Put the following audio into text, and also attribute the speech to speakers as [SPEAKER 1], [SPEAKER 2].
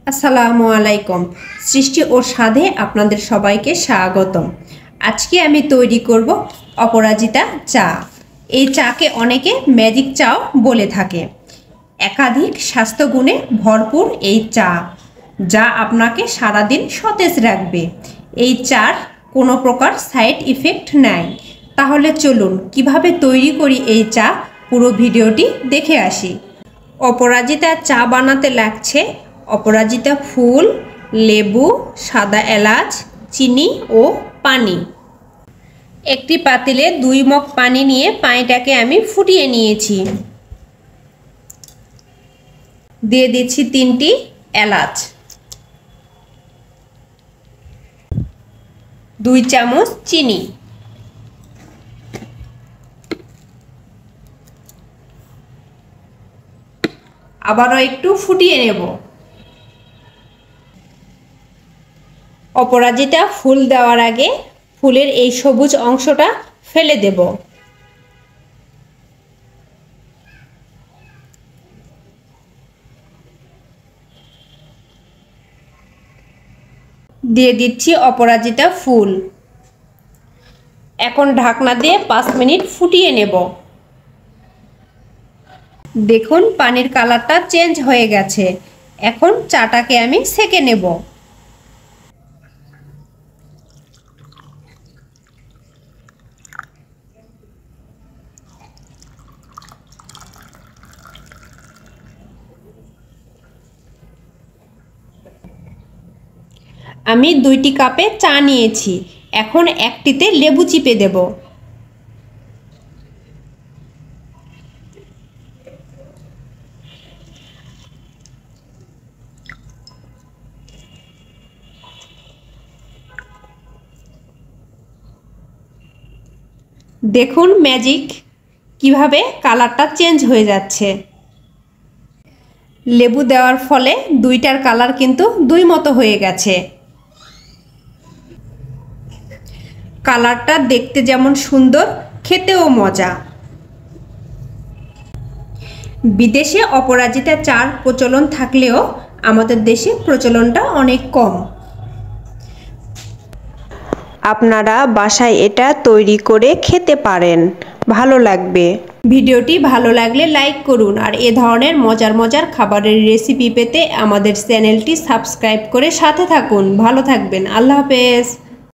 [SPEAKER 1] আসসালামু আলাইকুম। সৃষ্টি ও স্বাদে আপনাদের সবাইকে স্বাগতম। আজকে আমি তৈরি করব অপরাজিতা চা। এই চাকে অনেকে ম্যাজিক চাও বলে থাকে। একাধিক স্বাস্থ্যগুণে ভরপুর এই চা, যা আপনাকে সারাদিন সতেজ রাখবে। এই চার কোনো প্রকার সাইড ইফেক্ট নাই। তাহলে চলুন কিভাবে তৈরি করি এই চা, পুরো ভিডিওটি দেখে আসি। অপরাজিতা চা বানাতে লাগছে অপরাজিতা ফুল, লেবু, সাদা এলাচ, চিনি ও পানি। একটি পাতিলে 2 মগ পানি নিয়ে পানিটাকে আমি ফুটিয়ে নিয়েছি। দিয়ে দিচ্ছি 3টি এলাচ, 2 চামচ চিনি, আবারও একটু ফুটিয়ে নেব। অপরাজিতা ফুল দেওয়ার আগে ফুলের এই সবুজ অংশটা ফেলে দেব। দিয়ে দিচ্ছি অপরাজিতা ফুল। এখন ঢাকনা দিয়ে 5 মিনিট ফুটিয়ে নেব। দেখুন পানির কালারটা চেঞ্জ হয়ে গেছে। এখন চাটাকে আমি সেঁকে নেব। আমি 2টি কাপে চা নিয়েছি। এখন একটিতে লেবু চিপে দেব। দেখুন ম্যাজিক, কিভাবে কালারটা চেঞ্জ হয়ে যাচ্ছে। লেবু দেওয়ার ফলে দুইটার কালার কিন্তু দুই মতো হয়ে গেছে। কালারটা দেখতে যেমন সুন্দর, খেতেও মজা। বিদেশে অপরাজিতা চার প্রচলন থাকলেও আমাদের দেশে প্রচলনটা অনেক কম। আপনারা বাসায় এটা তৈরি করে খেতে পারেন, ভালো লাগবে। ভিডিওটি ভালো লাগলে লাইক করুন, আর এ ধরনের মজার মজার খাবারের রেসিপি পেতে আমাদের চ্যানেলটি সাবস্ক্রাইব করে সাথে থাকুন। ভালো থাকবেন। আল্লাহ হাফেজ।